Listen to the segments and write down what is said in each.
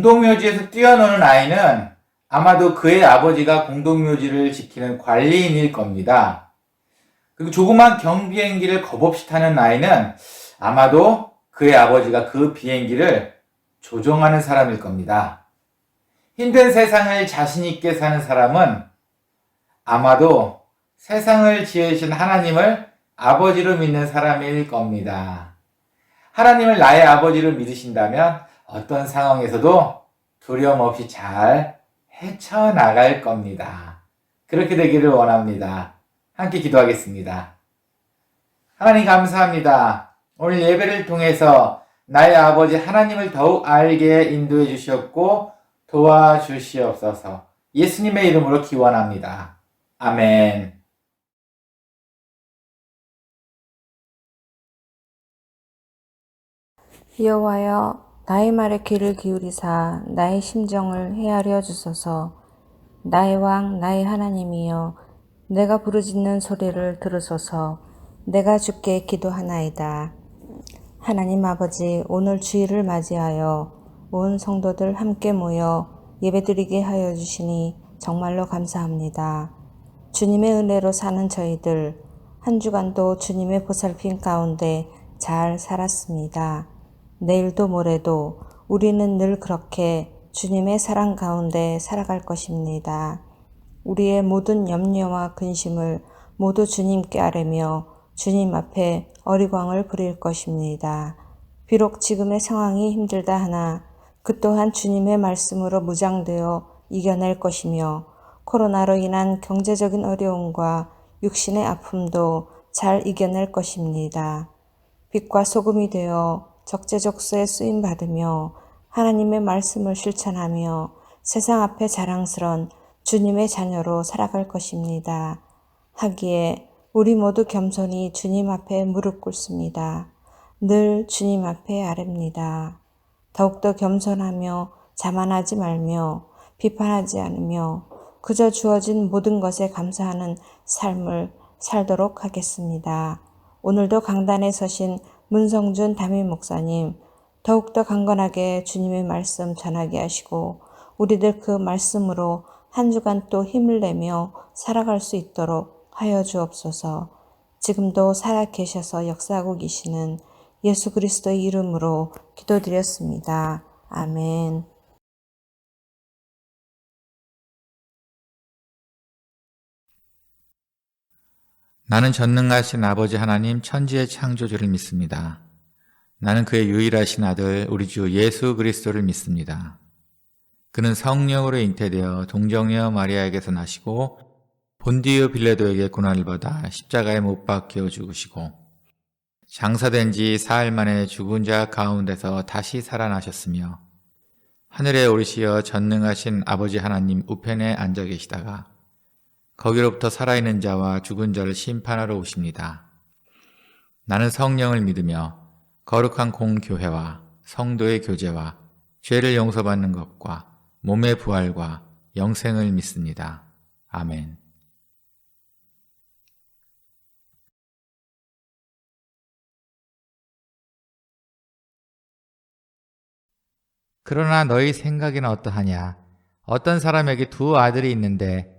공동묘지에서 뛰어노는 아이는 아마도 그의 아버지가 공동묘지를 지키는 관리인일 겁니다. 그리고 조그만 경비행기를 겁없이 타는 아이는 아마도 그의 아버지가 그 비행기를 조종하는 사람일 겁니다. 힘든 세상을 자신있게 사는 사람은 아마도 세상을 지으신 하나님을 아버지로 믿는 사람일 겁니다. 하나님을 나의 아버지로 믿으신다면 어떤 상황에서도 두려움 없이 잘 헤쳐나갈 겁니다. 그렇게 되기를 원합니다. 함께 기도하겠습니다. 하나님 감사합니다. 오늘 예배를 통해서 나의 아버지 하나님을 더욱 알게 인도해 주셨고 도와주시옵소서. 예수님의 이름으로 기원합니다. 아멘. 여호와여, 나의 말에 귀를 기울이사 나의 심정을 헤아려 주소서. 나의 왕, 나의 하나님이여, 내가 부르짖는 소리를 들으소서. 내가 주께 기도하나이다. 하나님 아버지, 오늘 주일을 맞이하여 온 성도들 함께 모여 예배드리게 하여 주시니 정말로 감사합니다. 주님의 은혜로 사는 저희들, 한 주간도 주님의 보살핌 가운데 잘 살았습니다. 내일도 모레도 우리는 늘 그렇게 주님의 사랑 가운데 살아갈 것입니다. 우리의 모든 염려와 근심을 모두 주님께 아뢰며 주님 앞에 어리광을 부릴 것입니다. 비록 지금의 상황이 힘들다 하나 그 또한 주님의 말씀으로 무장되어 이겨낼 것이며 코로나로 인한 경제적인 어려움과 육신의 아픔도 잘 이겨낼 것입니다. 빛과 소금이 되어 적재적소에 쓰임받으며 하나님의 말씀을 실천하며 세상 앞에 자랑스런 주님의 자녀로 살아갈 것입니다. 하기에 우리 모두 겸손히 주님 앞에 무릎 꿇습니다. 늘 주님 앞에 아뢰입니다. 더욱더 겸손하며 자만하지 말며 비판하지 않으며 그저 주어진 모든 것에 감사하는 삶을 살도록 하겠습니다. 오늘도 강단에 서신 문성준 담임 목사님, 더욱더 강건하게 주님의 말씀 전하게 하시고 우리들 그 말씀으로 한 주간 또 힘을 내며 살아갈 수 있도록 하여 주옵소서. 지금도 살아 계셔서 역사하고 계시는 예수 그리스도의 이름으로 기도드렸습니다. 아멘. 나는 전능하신 아버지 하나님 천지의 창조주를 믿습니다. 나는 그의 유일하신 아들 우리 주 예수 그리스도를 믿습니다. 그는 성령으로 잉태되어 동정녀 마리아에게서 나시고 본디오 빌라도에게 고난을 받아 십자가에 못 박혀 죽으시고 장사된 지 사흘 만에 죽은 자 가운데서 다시 살아나셨으며 하늘에 오르시어 전능하신 아버지 하나님 우편에 앉아 계시다가 거기로부터 살아있는 자와 죽은 자를 심판하러 오십니다. 나는 성령을 믿으며 거룩한 공교회와 성도의 교제와 죄를 용서받는 것과 몸의 부활과 영생을 믿습니다. 아멘. 그러나 너희 생각에는 어떠하냐? 어떤 사람에게 두 아들이 있는데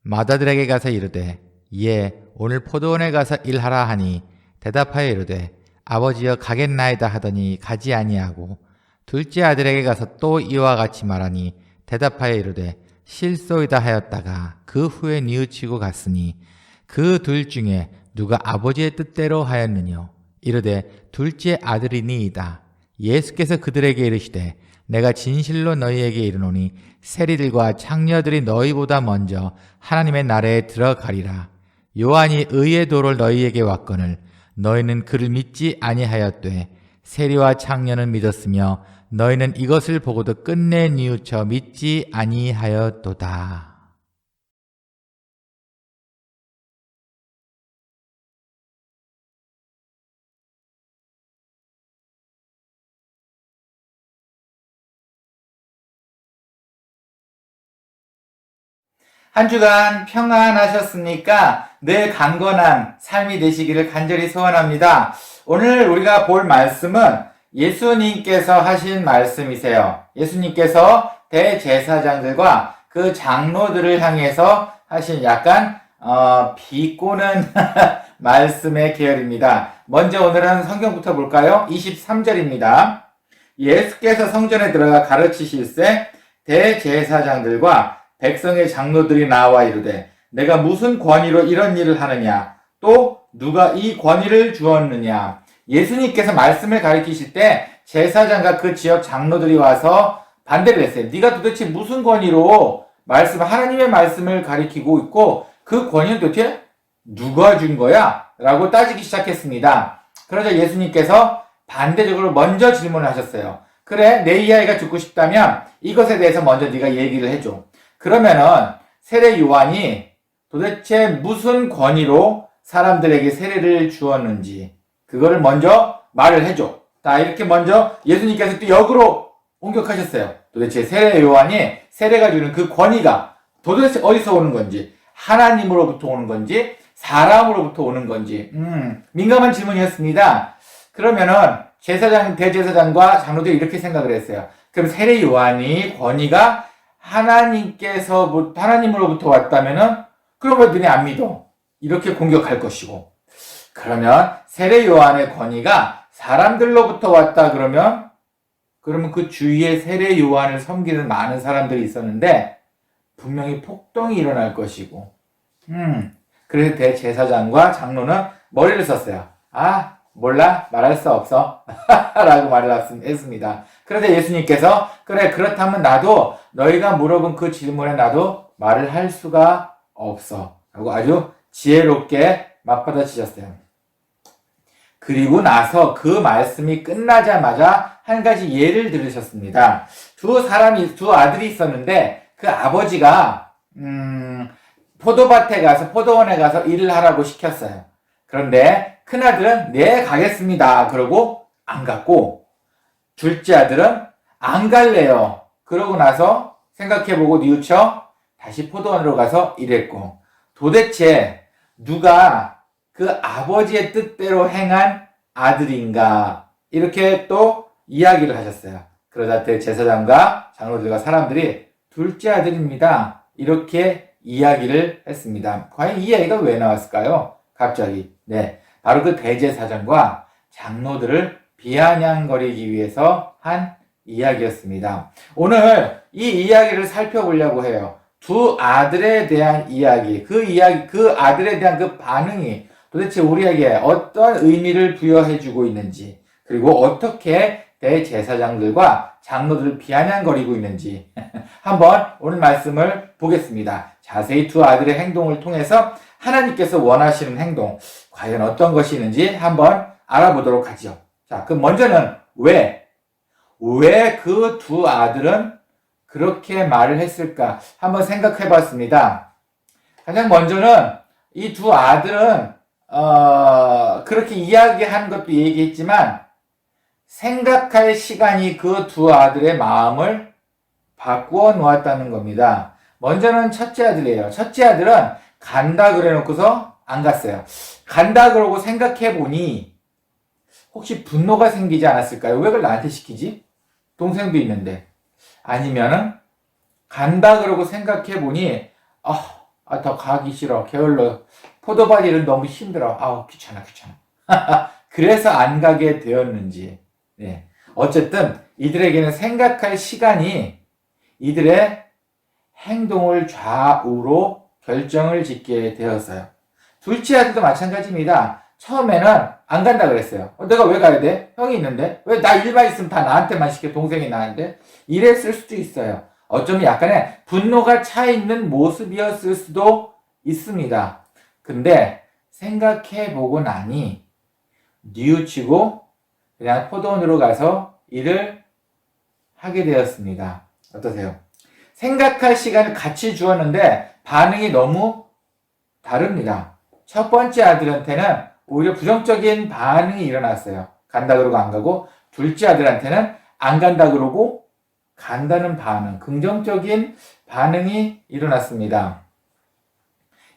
맏아들에게 가서 이르되 예 오늘 포도원에 가서 일하라 하니 대답하여 이르되 아버지여 가겠나이다 하더니 가지 아니하고 둘째 아들에게 가서 또 이와 같이 말하니 대답하여 이르되 실소이다 하였다가 그 후에 뉘우치고 갔으니 그 둘 중에 누가 아버지의 뜻대로 하였느뇨? 이르되 둘째 아들이니이다. 예수께서 그들에게 이르시되 내가 진실로 너희에게 이르노니 세리들과 창녀들이 너희보다 먼저 하나님의 나라에 들어가리라. 요한이 의의 도를 너희에게 왔거늘 너희는 그를 믿지 아니하였되 세리와 창녀는 믿었으며 너희는 이것을 보고도 끝내 뉘우쳐 믿지 아니하였도다. 한 주간 평안하셨습니까? 늘 강건한 삶이 되시기를 간절히 소원합니다. 오늘 우리가 볼 말씀은 예수님께서 하신 말씀이세요. 예수님께서 대제사장들과 그 장로들을 향해서 하신 약간 비꼬는 말씀의 계열입니다. 먼저 오늘은 성경부터 볼까요? 23절입니다. 예수께서 성전에 들어가 가르치실세 대제사장들과 백성의 장로들이 나와 이르되 내가 무슨 권위로 이런 일을 하느냐 또 누가 이 권위를 주었느냐. 예수님께서 말씀을 가르치실 때 제사장과 그 지역 장로들이 와서 반대를 했어요. 네가 도대체 무슨 권위로 하나님의 말씀을 가리키고 있고 그 권위는 도대체 누가 준 거야? 라고 따지기 시작했습니다. 그러자 예수님께서 반대적으로 먼저 질문을 하셨어요. 그래, 내 이야기가 듣고 싶다면 이것에 대해서 먼저 네가 얘기를 해줘. 그러면은 세례 요한이 도대체 무슨 권위로 사람들에게 세례를 주었는지 그거를 먼저 말을 해줘. 자, 이렇게 먼저 예수님께서 또 역으로 공격하셨어요. 도대체 세례 요한이 세례가 주는 그 권위가 도대체 어디서 오는 건지, 하나님으로부터 오는 건지, 사람으로부터 오는 건지, 민감한 질문이었습니다. 그러면은 대제사장과 장로들이 이렇게 생각을 했어요. 그럼 세례 요한이 권위가 하나님으로부터 왔다면은 그럼 왜 너네 안 믿어? 이렇게 공격할 것이고, 그러면 세례 요한의 권위가 사람들로부터 왔다 그러면 그 주위에 세례 요한을 섬기는 많은 사람들이 있었는데 분명히 폭동이 일어날 것이고, 그래서 대제사장과 장로는 머리를 썼어요. 아, 몰라, 말할 수 없어 라고 말을 했습니다. 그래서 예수님께서 그래, 그렇다면 나도 너희가 물어본 그 질문에 나도 말을 할 수가 없어 라고 아주 지혜롭게 맞받아치셨어요. 그리고 나서 그 말씀이 끝나자마자 한 가지 예를 들으셨습니다. 두 아들이 있었는데 그 아버지가 포도원에 가서 일을 하라고 시켰어요. 그런데 큰아들은 네, 가겠습니다 그러고 안 갔고, 둘째 아들은 안 갈래요. 그러고 나서 생각해보고 뉘우쳐 다시 포도원으로 가서 일했고, 도대체 누가 그 아버지의 뜻대로 행한 아들인가, 이렇게 또 이야기를 하셨어요. 그러자 제사장과 장로들과 사람들이 둘째 아들입니다 이렇게 이야기를 했습니다. 과연 이 이야기가 왜 나왔을까요? 갑자기. 네, 바로 그 대제사장과 장로들을 비아냥거리기 위해서 한 이야기였습니다. 오늘 이 이야기를 살펴보려고 해요. 두 아들에 대한 이야기, 그 아들에 대한 그 반응이 도대체 우리에게 어떤 의미를 부여해주고 있는지, 그리고 어떻게 대제사장들과 장로들을 비아냥거리고 있는지 한번 오늘 말씀을 보겠습니다. 자세히 두 아들의 행동을 통해서 하나님께서 원하시는 행동, 과연 어떤 것이 있는지 한번 알아보도록 하죠. 자, 그럼 먼저는 왜 그 두 아들은 그렇게 말을 했을까 한번 생각해 봤습니다. 가장 먼저는 이 두 아들은 그렇게 이야기한 것도 얘기했지만 생각할 시간이 그 두 아들의 마음을 바꾸어 놓았다는 겁니다. 먼저는 첫째 아들이에요. 첫째 아들은 간다 그래 놓고서 안 갔어요. 간다 그러고 생각해 보니 혹시 분노가 생기지 않았을까요? 왜 그걸 나한테 시키지? 동생도 있는데. 아니면은 간다 그러고 생각해 보니 더 가기 싫어. 게을러. 포도밭 일은 너무 힘들어. 귀찮아. 그래서 안 가게 되었는지. 네. 어쨌든 이들에게는 생각할 시간이 이들의 행동을 좌우로 결정을 짓게 되었어요. 둘째 아들도 마찬가지입니다. 처음에는 안 간다 그랬어요. 내가 왜 가야 돼? 형이 있는데? 왜 나 일만 있으면 다 나한테만 시켜, 동생이 나한테? 이랬을 수도 있어요. 어쩌면 약간의 분노가 차 있는 모습이었을 수도 있습니다. 근데 생각해보고 나니 뉘우치고 그냥 포도원으로 가서 일을 하게 되었습니다. 어떠세요? 생각할 시간을 같이 주었는데 반응이 너무 다릅니다. 첫 번째 아들한테는 오히려 부정적인 반응이 일어났어요. 간다 그러고 안 가고, 둘째 아들한테는 안 간다 그러고 간다는 반응, 긍정적인 반응이 일어났습니다.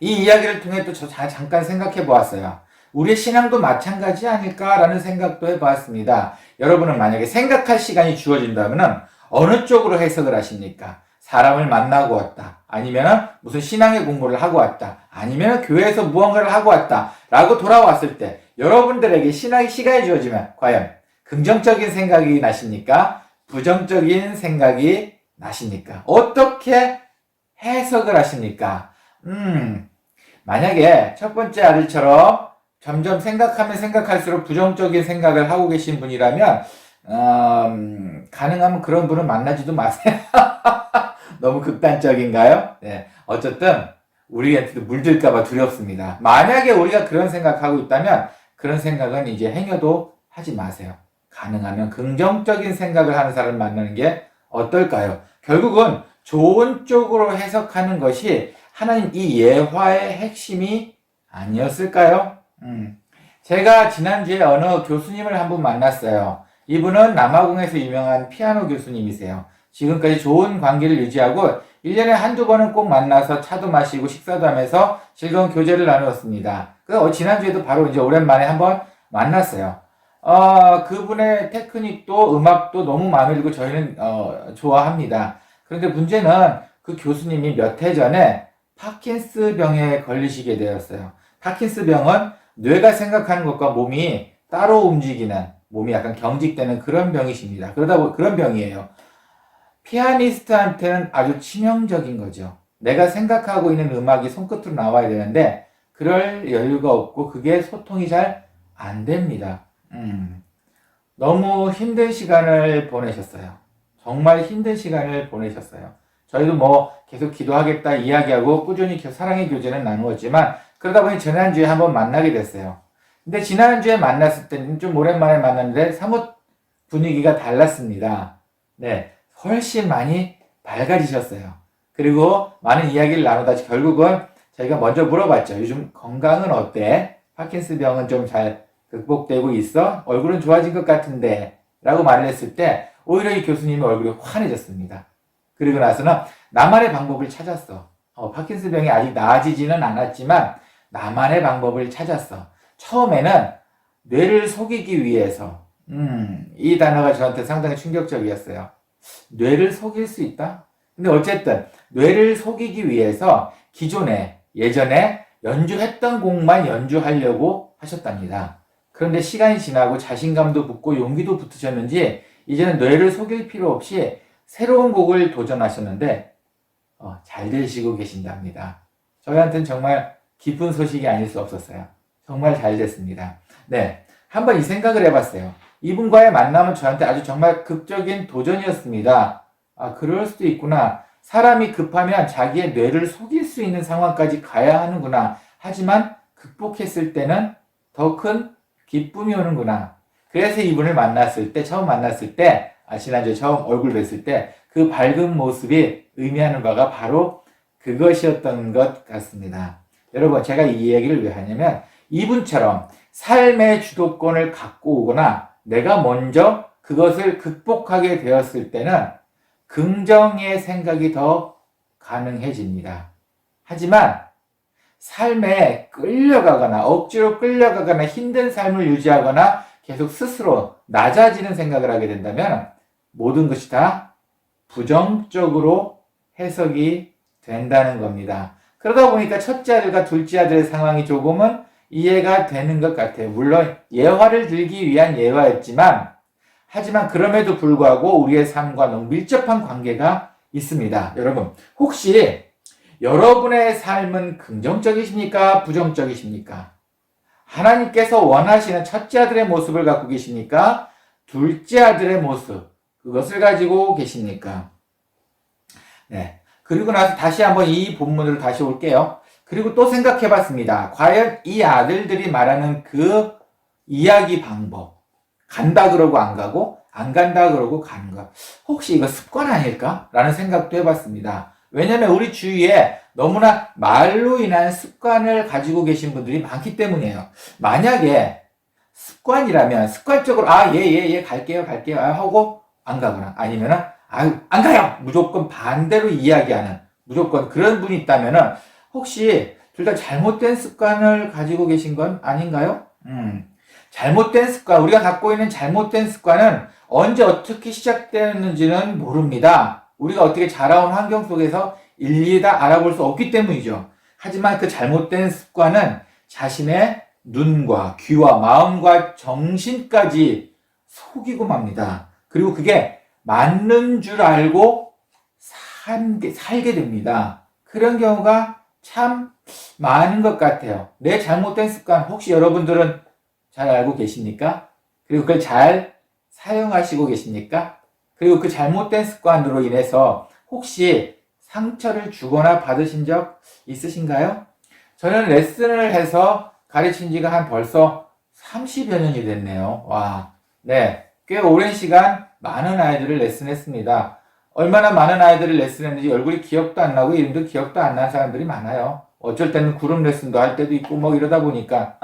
이 이야기를 통해 또 잠깐 생각해 보았어요. 우리의 신앙도 마찬가지 아닐까라는 생각도 해봤습니다. 여러분은 만약에 생각할 시간이 주어진다면 어느 쪽으로 해석을 하십니까? 사람을 만나고 왔다. 아니면 무슨 신앙의 공부를 하고 왔다. 아니면 교회에서 무언가를 하고 왔다. 라고 돌아왔을 때 여러분들에게 신앙의 시간이 주어지면 과연 긍정적인 생각이 나십니까? 부정적인 생각이 나십니까? 어떻게 해석을 하십니까? 만약에 첫 번째 아들처럼 점점 생각하면 생각할수록 부정적인 생각을 하고 계신 분이라면 가능하면 그런 분은 만나지도 마세요. 너무 극단적인가요? 네. 어쨌든 우리한테도 물들까봐 두렵습니다. 만약에 우리가 그런 생각하고 있다면 그런 생각은 이제 행여도 하지 마세요. 가능하면 긍정적인 생각을 하는 사람을 만나는 게 어떨까요? 결국은 좋은 쪽으로 해석하는 것이 하나님 이 예화의 핵심이 아니었을까요? 제가 지난주에 어느 교수님을 한 분 만났어요. 이분은 남아공에서 유명한 피아노 교수님이세요. 지금까지 좋은 관계를 유지하고 1년에 한두 번은 꼭 만나서 차도 마시고 식사도 하면서 즐거운 교제를 나누었습니다. 지난주에도 바로 이제 오랜만에 한번 만났어요. 그분의 테크닉도 음악도 너무 마음에 들고 저희는 좋아합니다. 그런데 문제는 그 교수님이 몇 해 전에 파킨스 병에 걸리시게 되었어요. 파킨스 병은 뇌가 생각하는 것과 몸이 따로 움직이는, 몸이 약간 경직되는 그런 병이십니다. 그런 병이에요. 피아니스트한테는 아주 치명적인 거죠. 내가 생각하고 있는 음악이 손끝으로 나와야 되는데 그럴 여유가 없고 그게 소통이 잘 안 됩니다. 너무 힘든 시간을 보내셨어요. 정말 힘든 시간을 보내셨어요. 저희도 뭐 계속 기도하겠다 이야기하고 꾸준히 사랑의 교제는 나누었지만 그러다 보니 지난주에 한번 만나게 됐어요. 근데 지난주에 만났을 때는 좀 오랜만에 만났는데 사뭇 분위기가 달랐습니다. 네, 훨씬 많이 밝아지셨어요. 그리고 많은 이야기를 나누다 결국은 저희가 먼저 물어봤죠. 요즘 건강은 어때? 파킨스 병은 좀 잘 극복되고 있어? 얼굴은 좋아진 것 같은데 라고 말을 했을 때 오히려 이 교수님의 얼굴이 환해졌습니다. 그리고 나서는 나만의 방법을 찾았어. 파킨스 병이 아직 나아지지는 않았지만 나만의 방법을 찾았어. 처음에는 뇌를 속이기 위해서 이 단어가 저한테 상당히 충격적이었어요. 뇌를 속일 수 있다? 근데 어쨌든 뇌를 속이기 위해서 예전에 연주했던 곡만 연주하려고 하셨답니다. 그런데 시간이 지나고 자신감도 붙고 용기도 붙으셨는지 이제는 뇌를 속일 필요 없이 새로운 곡을 도전하셨는데 잘 되시고 계신답니다. 저희한테는 정말 기쁜 소식이 아닐 수 없었어요. 정말 잘 됐습니다. 네, 한번 이 생각을 해봤어요. 이분과의 만남은 저한테 아주 정말 극적인 도전이었습니다. 그럴 수도 있구나. 사람이 급하면 자기의 뇌를 속일 수 있는 상황까지 가야 하는구나. 하지만 극복했을 때는 더 큰 기쁨이 오는구나. 그래서 이분을 처음 만났을 때, 지난주에 처음 얼굴 뵀을 때, 그 밝은 모습이 의미하는 바가 바로 그것이었던 것 같습니다. 여러분, 제가 이 얘기를 왜 하냐면, 이분처럼 삶의 주도권을 갖고 오거나, 내가 먼저 그것을 극복하게 되었을 때는, 긍정의 생각이 더 가능해집니다. 하지만, 삶에 끌려가거나 억지로 끌려가거나 힘든 삶을 유지하거나 계속 스스로 낮아지는 생각을 하게 된다면 모든 것이 다 부정적으로 해석이 된다는 겁니다. 그러다 보니까 첫째 아들과 둘째 아들의 상황이 조금은 이해가 되는 것 같아요. 물론 예화를 들기 위한 예화였지만 하지만 그럼에도 불구하고 우리의 삶과 너무 밀접한 관계가 있습니다. 여러분, 혹시 여러분의 삶은 긍정적이십니까? 부정적이십니까? 하나님께서 원하시는 첫째 아들의 모습을 갖고 계십니까? 둘째 아들의 모습, 그것을 가지고 계십니까? 네. 그리고 나서 다시 한번 이 본문으로 다시 올게요. 그리고 또 생각해 봤습니다. 과연 이 아들들이 말하는 그 이야기 방법, 간다 그러고 안 가고, 안 간다 그러고 가는 것. 혹시 이거 습관 아닐까? 라는 생각도 해봤습니다. 왜냐면 우리 주위에 너무나 말로 인한 습관을 가지고 계신 분들이 많기 때문이에요. 만약에 습관이라면 습관적으로 갈게요 하고 안 가거나 아니면은 안 가요! 무조건 반대로 이야기하는 무조건 그런 분이 있다면은 혹시 둘 다 잘못된 습관을 가지고 계신 건 아닌가요? 잘못된 습관, 우리가 갖고 있는 잘못된 습관은 언제 어떻게 시작되었는지는 모릅니다. 우리가 어떻게 자라온 환경 속에서 일일이 다 알아볼 수 없기 때문이죠. 하지만 그 잘못된 습관은 자신의 눈과 귀와 마음과 정신까지 속이고 맙니다. 그리고 그게 맞는 줄 알고 살게 됩니다. 그런 경우가 참 많은 것 같아요. 내 잘못된 습관 혹시 여러분들은 잘 알고 계십니까? 그리고 그걸 잘 사용하시고 계십니까? 그리고 그 잘못된 습관으로 인해서 혹시 상처를 주거나 받으신 적 있으신가요? 저는 레슨을 해서 가르친 지가 한 벌써 30여 년이 됐네요. 와, 네. 꽤 오랜 시간 많은 아이들을 레슨했습니다. 얼마나 많은 아이들을 레슨했는지 얼굴이 기억도 안 나고 이름도 기억도 안 나는 사람들이 많아요. 어쩔 때는 그룹 레슨도 할 때도 있고 뭐 이러다 보니까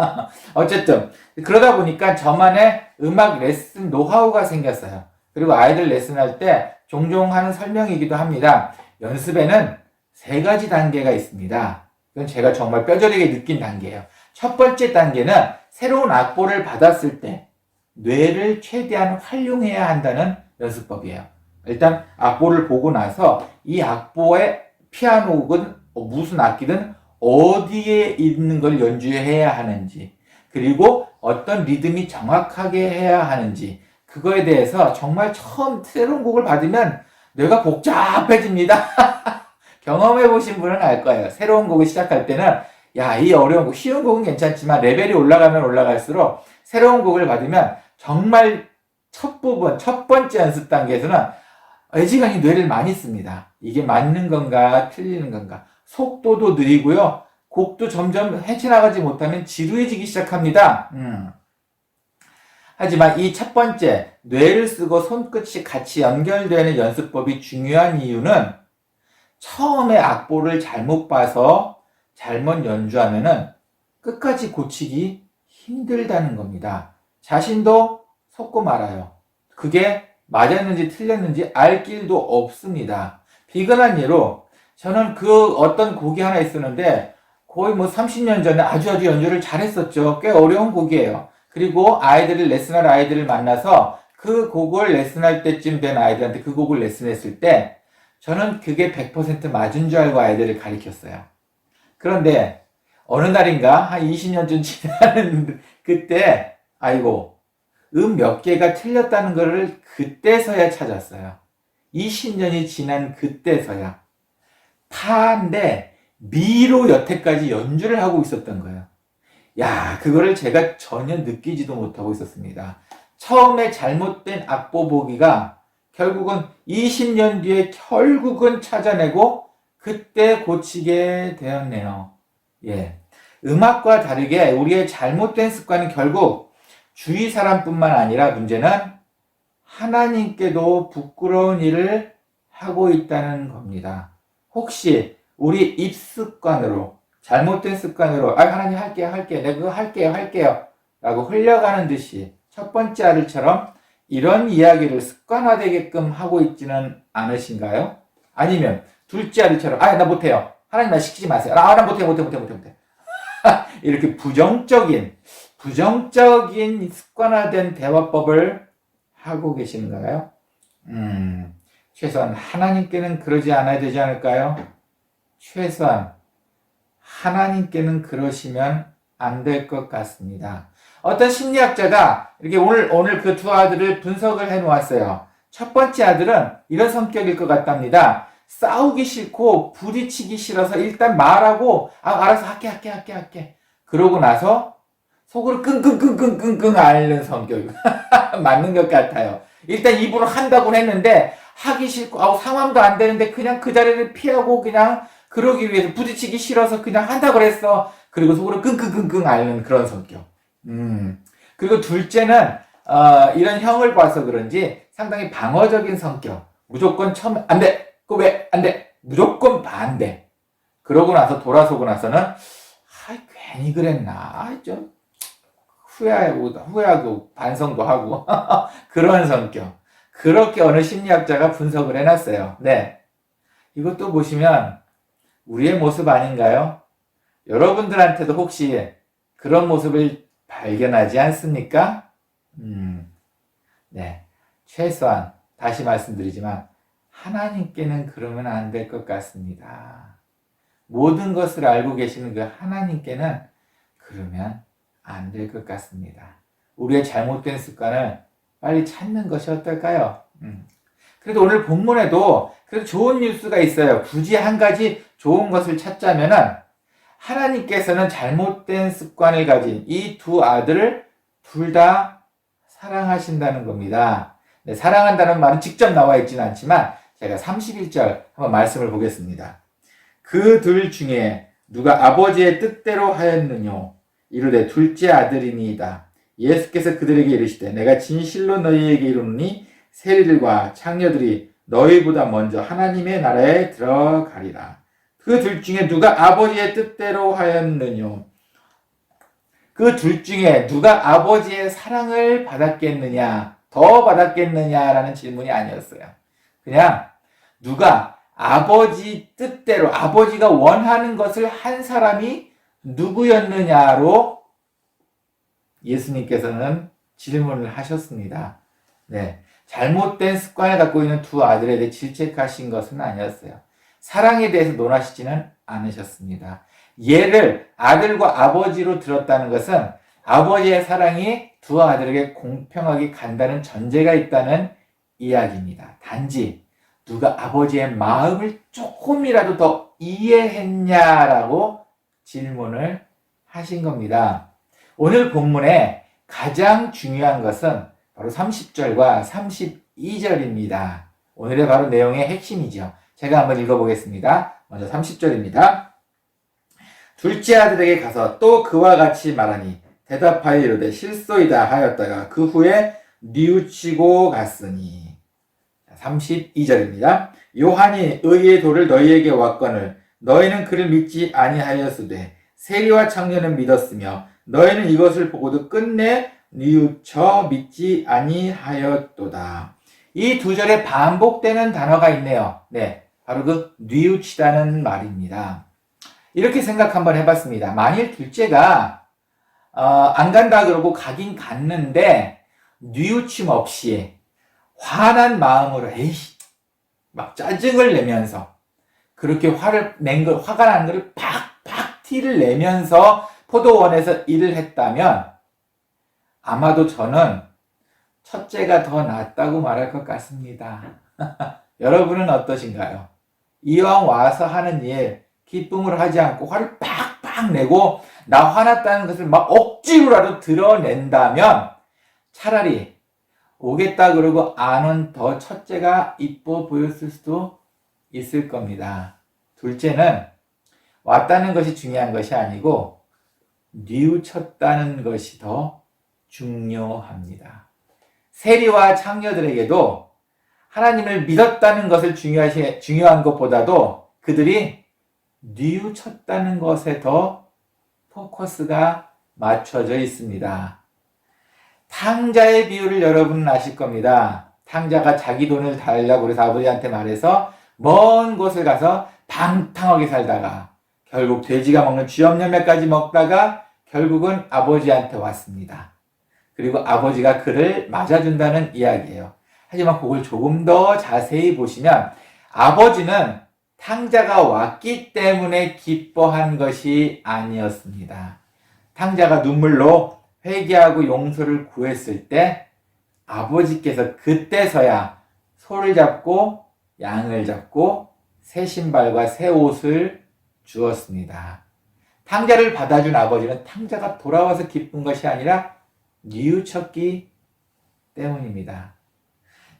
어쨌든 그러다 보니까 저만의 음악 레슨 노하우가 생겼어요. 그리고 아이들 레슨할 때 종종 하는 설명이기도 합니다. 연습에는 3가지 단계가 있습니다. 이건 제가 정말 뼈저리게 느낀 단계예요. 첫 번째 단계는 새로운 악보를 받았을 때 뇌를 최대한 활용해야 한다는 연습법이에요. 일단 악보를 보고 나서 이 악보의 피아노 혹은 무슨 악기든 어디에 있는 걸 연주해야 하는지, 그리고 어떤 리듬이 정확하게 해야 하는지, 그거에 대해서 정말 처음 새로운 곡을 받으면 뇌가 복잡해집니다. 경험해 보신 분은 알 거예요. 새로운 곡을 시작할 때는 야, 이 어려운 곡, 쉬운 곡은 괜찮지만 레벨이 올라가면 올라갈수록 새로운 곡을 받으면 정말 첫 번째 연습 단계에서는 애지간히 뇌를 많이 씁니다. 이게 맞는 건가 틀리는 건가. 속도도 느리고요. 곡도 점점 헤쳐나가지 못하면 지루해지기 시작합니다. 하지만 이 첫 번째 뇌를 쓰고 손끝이 같이 연결되는 연습법이 중요한 이유는 처음에 악보를 잘못 봐서 잘못 연주하면은 끝까지 고치기 힘들다는 겁니다. 자신도 속고 말아요. 그게 맞았는지 틀렸는지 알 길도 없습니다. 비근한 예로 저는 그 어떤 곡이 하나 있었는데 거의 뭐 30년 전에 아주 연주를 잘했었죠. 꽤 어려운 곡이에요. 그리고 레슨할 아이들을 만나서 그 곡을 레슨할 때쯤 된 아이들한테 그 곡을 레슨했을 때 저는 그게 100% 맞은 줄 알고 아이들을 가르쳤어요. 그런데 어느 날인가 한 20년쯤 지나는 그때 아이고 몇 개가 틀렸다는 것을 그때서야 찾았어요. 20년이 지난 그때서야. 파인데 미로 여태까지 연주를 하고 있었던 거예요. 야, 그거를 제가 전혀 느끼지도 못하고 있었습니다. 처음에 잘못된 악보 보기가 결국은 20년 뒤에 결국은 찾아내고 그때 고치게 되었네요. 예. 음악과 다르게 우리의 잘못된 습관은 결국 주위 사람뿐만 아니라 문제는 하나님께도 부끄러운 일을 하고 있다는 겁니다. 혹시 우리 입습관으로 잘못된 습관으로 하나님 할게요 내가 그거 할게요 라고 흘려가는 듯이 첫 번째 아들처럼 이런 이야기를 습관화되게끔 하고 있지는 않으신가요? 아니면 둘째 아들처럼 나 못해요. 하나님 나 시키지 마세요. 나 못해. 이렇게 부정적인 습관화된 대화법을 하고 계신가요? 최소한 하나님께는 그러지 않아야 되지 않을까요? 최소한 하나님께는 그러시면 안 될 것 같습니다. 어떤 심리학자가 이렇게 오늘 그 두 아들을 분석을 해 놓았어요. 첫 번째 아들은 이런 성격일 것 같답니다. 싸우기 싫고 부딪히기 싫어서 일단 말하고 알아서 할게. 그러고 나서 속으로 끙끙 앓는 성격. 맞는 것 같아요. 일단 입으로 한다고 했는데 하기 싫고 상황도 안 되는데 그냥 그 자리를 피하고 그냥 그러기 위해서 부딪히기 싫어서 그냥 한다고 했어. 그리고 속으로 끙끙 앓는 그런 성격. 그리고 둘째는 이런 형을 봐서 그런지 상당히 방어적인 성격. 무조건 처음에 안 돼. 그거 왜 안 돼? 무조건 반대. 그러고 나서 돌아서고 나서는 괜히 그랬나. 좀 후회하고 반성도 하고 그런 성격. 그렇게 어느 심리학자가 분석을 해놨어요. 네. 이것도 보시면 우리의 모습 아닌가요? 여러분들한테도 혹시 그런 모습을 발견하지 않습니까? 네. 최소한 다시 말씀드리지만 하나님께는 그러면 안 될 것 같습니다. 모든 것을 알고 계시는 그 하나님께는 그러면 안 될 것 같습니다. 우리의 잘못된 습관을 빨리 찾는 것이 어떨까요? 그래도 오늘 본문에도 그래도 좋은 뉴스가 있어요. 굳이 한 가지 좋은 것을 찾자면은 하나님께서는 잘못된 습관을 가진 이 두 아들을 둘 다 사랑하신다는 겁니다. 네, 사랑한다는 말은 직접 나와 있지는 않지만 제가 31절 한번 말씀을 보겠습니다. 그 둘 중에 누가 아버지의 뜻대로 하였느뇨 이르되 둘째 아들이니이다. 예수께서 그들에게 이르시되 내가 진실로 너희에게 이르노니 세리들과 창녀들이 너희보다 먼저 하나님의 나라에 들어가리라. 그 둘 중에 누가 아버지의 뜻대로 하였느뇨. 그 둘 중에 누가 아버지의 사랑을 받았겠느냐, 더 받았겠느냐라는 질문이 아니었어요. 그냥 누가 아버지 뜻대로 아버지가 원하는 것을 한 사람이 누구였느냐로 예수님께서는 질문을 하셨습니다. 네, 잘못된 습관을 갖고 있는 두 아들에 대해 질책하신 것은 아니었어요. 사랑에 대해서 논하시지는 않으셨습니다. 얘를 아들과 아버지로 들었다는 것은 아버지의 사랑이 두 아들에게 공평하게 간다는 전제가 있다는 이야기입니다. 단지 누가 아버지의 마음을 조금이라도 더 이해했냐라고 질문을 하신 겁니다. 오늘 본문에 가장 중요한 것은 바로 30절과 32절입니다. 오늘의 바로 내용의 핵심이죠. 제가 한번 읽어보겠습니다. 먼저 30절입니다. 둘째 아들에게 가서 또 그와 같이 말하니 대답하여 이르되 실소이다 하였다가 그 후에 뉘우치고 갔으니. 32절입니다. 요한이 의의 도를 너희에게 왔거늘 너희는 그를 믿지 아니하였으되 세리와 창녀는 믿었으며 너희는 이것을 보고도 끝내 뉘우쳐 믿지 아니하였도다. 이 두 절에 반복되는 단어가 있네요. 네, 바로 그 뉘우치다는 말입니다. 이렇게 생각 한번 해봤습니다. 만일 둘째가 안 간다 그러고 가긴 갔는데 뉘우침 없이 화난 마음으로 에이씨 막 짜증을 내면서 그렇게 화가 난 거를 팍팍 티를 내면서 포도원에서 일을 했다면 아마도 저는 첫째가 더 낫다고 말할 것 같습니다. 여러분은 어떠신가요? 이왕 와서 하는 일 기쁨으로 하지 않고 화를 팍팍 내고 나 화났다는 것을 막 억지로라도 드러낸다면 차라리 오겠다 그러고 안 온 더 첫째가 이뻐 보였을 수도 있을 겁니다. 둘째는 왔다는 것이 중요한 것이 아니고 뉘우쳤다는 것이 더 중요합니다. 세리와 창녀들에게도 하나님을 믿었다는 것을 중요한 것보다도 그들이 뉘우쳤다는 것에 더 포커스가 맞춰져 있습니다. 탕자의 비유를 여러분은 아실 겁니다. 탕자가 자기 돈을 달라고 그래서 아버지한테 말해서 먼 곳을 가서 방탕하게 살다가 결국 돼지가 먹는 쥐염열매까지 먹다가 결국은 아버지한테 왔습니다. 그리고 아버지가 그를 맞아준다는 이야기예요. 하지만 그걸 조금 더 자세히 보시면 아버지는 탕자가 왔기 때문에 기뻐한 것이 아니었습니다. 탕자가 눈물로 회개하고 용서를 구했을 때 아버지께서 그때서야 소를 잡고 양을 잡고 새 신발과 새 옷을 주었습니다. 탕자를 받아준 아버지는 탕자가 돌아와서 기쁜 것이 아니라 뉘우쳤기 때문입니다.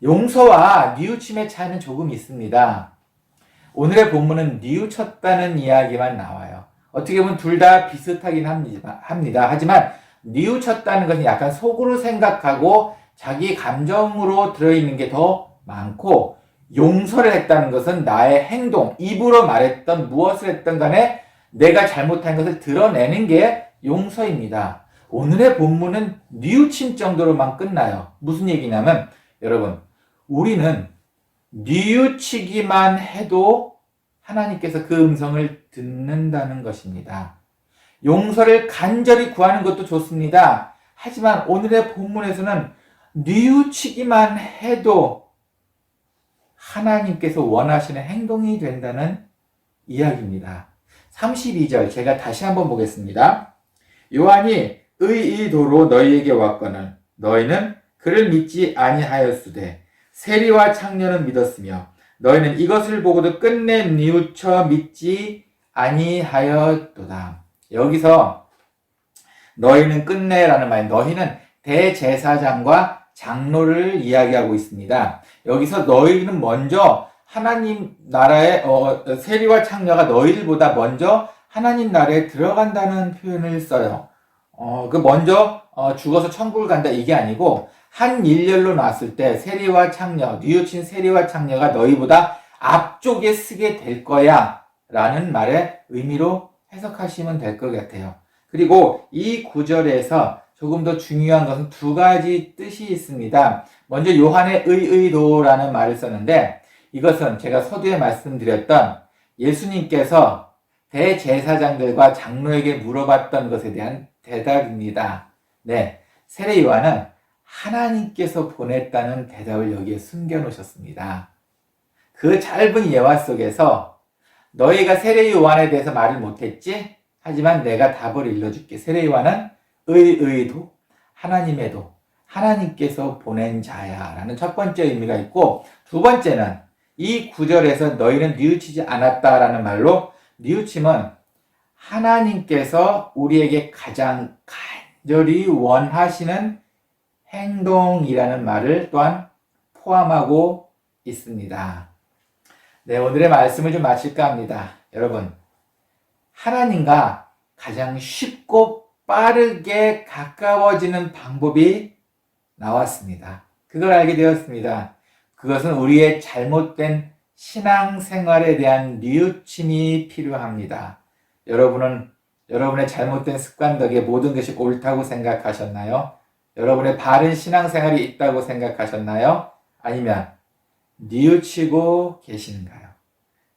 용서와 뉘우침의 차이는 조금 있습니다. 오늘의 본문은 뉘우쳤다는 이야기만 나와요. 어떻게 보면 둘 다 비슷하긴 합니다. 하지만 뉘우쳤다는 것은 약간 속으로 생각하고 자기 감정으로 들어있는 게 더 많고 용서를 했다는 것은 나의 행동, 입으로 말했던 무엇을 했던 간에 내가 잘못한 것을 드러내는 게 용서입니다. 오늘의 본문은 뉘우침 정도로만 끝나요. 무슨 얘기냐면 여러분 우리는 뉘우치기만 해도 하나님께서 그 음성을 듣는다는 것입니다. 용서를 간절히 구하는 것도 좋습니다. 하지만 오늘의 본문에서는 뉘우치기만 해도 하나님께서 원하시는 행동이 된다는 이야기입니다. 32절 제가 다시 한번 보겠습니다. 요한이 의도로 너희에게 왔거늘 너희는 그를 믿지 아니하였으되 세리와 창녀는 믿었으며 너희는 이것을 보고도 끝내 뉘우쳐 믿지 아니하였도다. 여기서 너희는 끝내라는 말, 너희는 대제사장과 장로를 이야기하고 있습니다. 여기서 너희는 먼저 하나님 나라의 세리와 창녀가 너희들보다 먼저 하나님 나라에 들어간다는 표현을 써요. 먼저 죽어서 천국을 간다 이게 아니고 한 일렬로 놨을 때 세리와 창녀, 뉘우친 세리와 창녀가 너희보다 앞쪽에 쓰게 될 거야 라는 말의 의미로 해석하시면 될 것 같아요. 그리고 이 구절에서 조금 더 중요한 것은 두 가지 뜻이 있습니다. 먼저 요한의 의도라는 말을 썼는데 이것은 제가 서두에 말씀드렸던 예수님께서 대제사장들과 장로에게 물어봤던 것에 대한 대답입니다. 네, 세례 요한은 하나님께서 보냈다는 대답을 여기에 숨겨놓으셨습니다. 그 짧은 예화 속에서 너희가 세례 요한에 대해서 말을 못했지? 하지만 내가 답을 일러줄게. 세례 요한은 의도, 하나님의 도, 하나님께서 보낸 자야 라는 첫 번째 의미가 있고 두 번째는 이 구절에서 너희는 뉘우치지 않았다라는 말로 뉘우침은 하나님께서 우리에게 가장 간절히 원하시는 행동이라는 말을 또한 포함하고 있습니다. 네, 오늘의 말씀을 좀 마칠까 합니다. 여러분, 하나님과 가장 쉽고 빠르게 가까워지는 방법이 나왔습니다. 그걸 알게 되었습니다. 그것은 우리의 잘못된 신앙생활에 대한 뉘우침이 필요합니다. 여러분은 여러분의 잘못된 습관 덕에 모든 것이 옳다고 생각하셨나요? 여러분의 바른 신앙생활이 있다고 생각하셨나요? 아니면 뉘우치고 계시는가요?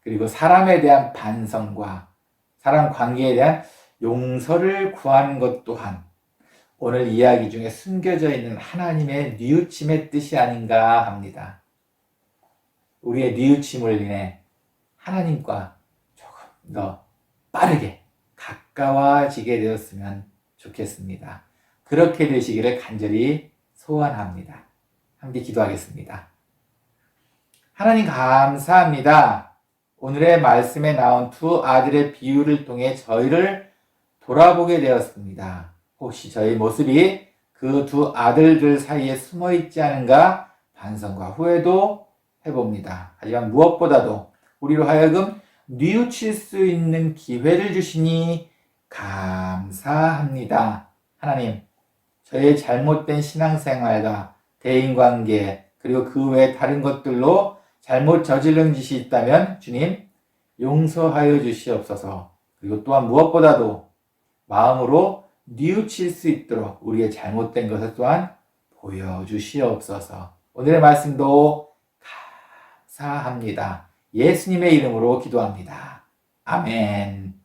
그리고 사람에 대한 반성과 사람 관계에 대한 용서를 구하는 것 또한 오늘 이야기 중에 숨겨져 있는 하나님의 뉘우침의 뜻이 아닌가 합니다. 우리의 뉘우침을 인해 하나님과 조금 더 빠르게 가까워지게 되었으면 좋겠습니다. 그렇게 되시기를 간절히 소원합니다. 함께 기도하겠습니다. 하나님 감사합니다. 오늘의 말씀에 나온 두 아들의 비유를 통해 저희를 돌아보게 되었습니다. 혹시 저희 모습이 그 두 아들들 사이에 숨어 있지 않은가 반성과 후회도 해봅니다. 하지만 무엇보다도 우리로 하여금 뉘우칠 수 있는 기회를 주시니 감사합니다. 하나님, 저의 잘못된 신앙생활과 대인관계 그리고 그 외 다른 것들로 잘못 저지른 짓이 있다면 주님 용서하여 주시옵소서. 그리고 또한 무엇보다도 마음으로 뉘우칠 수 있도록 우리의 잘못된 것을 또한 보여주시옵소서. 오늘의 말씀도 감사합니다. 예수님의 이름으로 기도합니다. 아멘.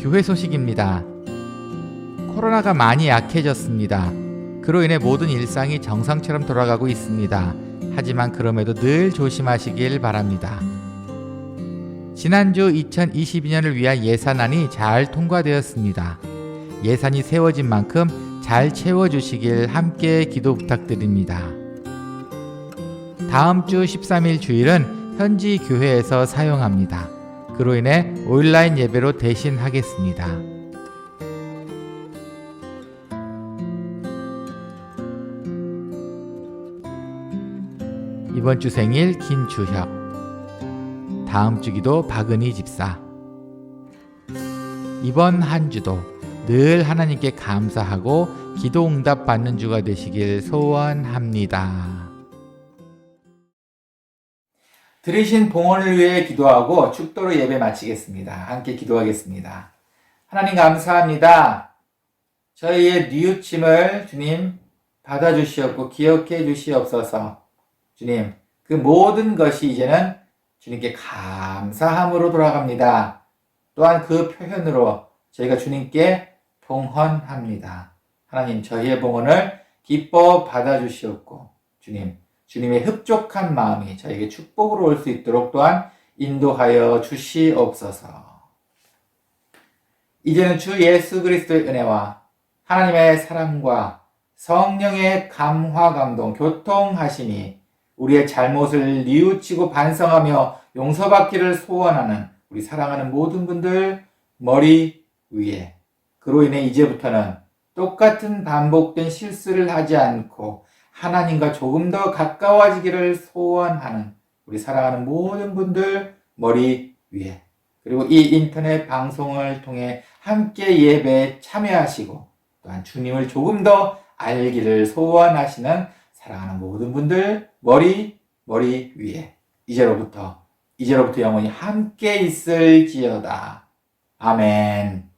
교회 소식입니다. 코로나가 많이 약해졌습니다. 그로 인해 모든 일상이 정상처럼 돌아가고 있습니다. 하지만 그럼에도 늘 조심하시길 바랍니다. 지난주 2022년을 위한 예산안이 잘 통과되었습니다. 예산이 세워진 만큼 잘 채워주시길 함께 기도 부탁드립니다. 다음 주 13일 주일은 현지 교회에서 사용합니다. 그로 인해 온라인 예배로 대신하겠습니다. 이번 주 생일 김주혁, 다음 주 기도 박은희 집사. 이번 한 주도 늘 하나님께 감사하고 기도 응답 받는 주가 되시길 소원합니다. 들으신 봉헌을 위해 기도하고 축도로 예배 마치겠습니다. 함께 기도하겠습니다. 하나님 감사합니다. 저희의 뉘우침을 주님 받아주시옵고 기억해 주시옵소서. 주님, 그 모든 것이 이제는 주님께 감사함으로 돌아갑니다. 또한 그 표현으로 저희가 주님께 봉헌합니다. 하나님, 저희의 봉헌을 기뻐 받아주시옵고 주님, 주님의 흡족한 마음이 저에게 축복으로 올 수 있도록 또한 인도하여 주시옵소서. 이제는 주 예수 그리스도의 은혜와 하나님의 사랑과 성령의 감화 감동 교통하심이 우리의 잘못을 뉘우치고 반성하며 용서받기를 소원하는 우리 사랑하는 모든 분들 머리 위에, 그로 인해 이제부터는 똑같은 반복된 실수를 하지 않고 하나님과 조금 더 가까워지기를 소원하는 우리 사랑하는 모든 분들 머리 위에, 그리고 이 인터넷 방송을 통해 함께 예배에 참여하시고 또한 주님을 조금 더 알기를 소원하시는 사랑하는 모든 분들 머리 위에 이제로부터 영원히 함께 있을지어다. 아멘.